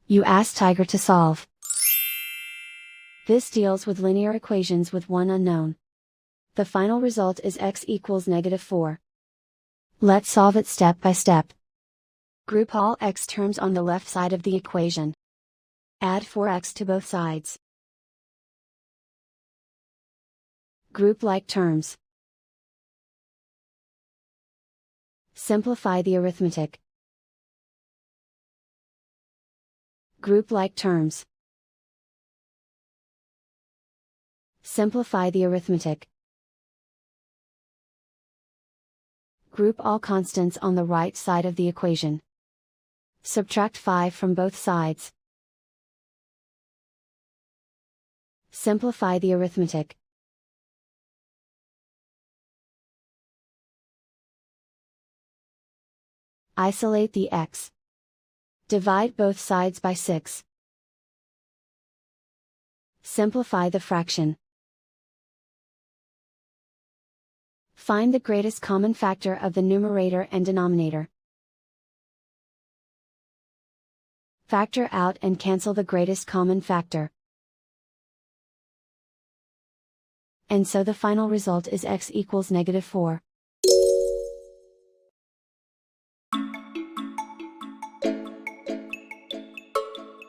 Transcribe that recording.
You ask Tiger to solve. This deals with linear equations with one unknown. The final result is x equals -4. Let's solve it step by step. Group all x terms on the left side of the equation. Add 4x to both sides. Group like terms. Simplify the arithmetic. Group like terms. Simplify the arithmetic. Group all constants on the right side of the equation. Subtract 5 from both sides. Simplify the arithmetic. Isolate the x. Divide both sides by 6. Simplify the fraction. Find the greatest common factor of the numerator and denominator. Factor out and cancel the greatest common factor. And so the final result is x equals -4.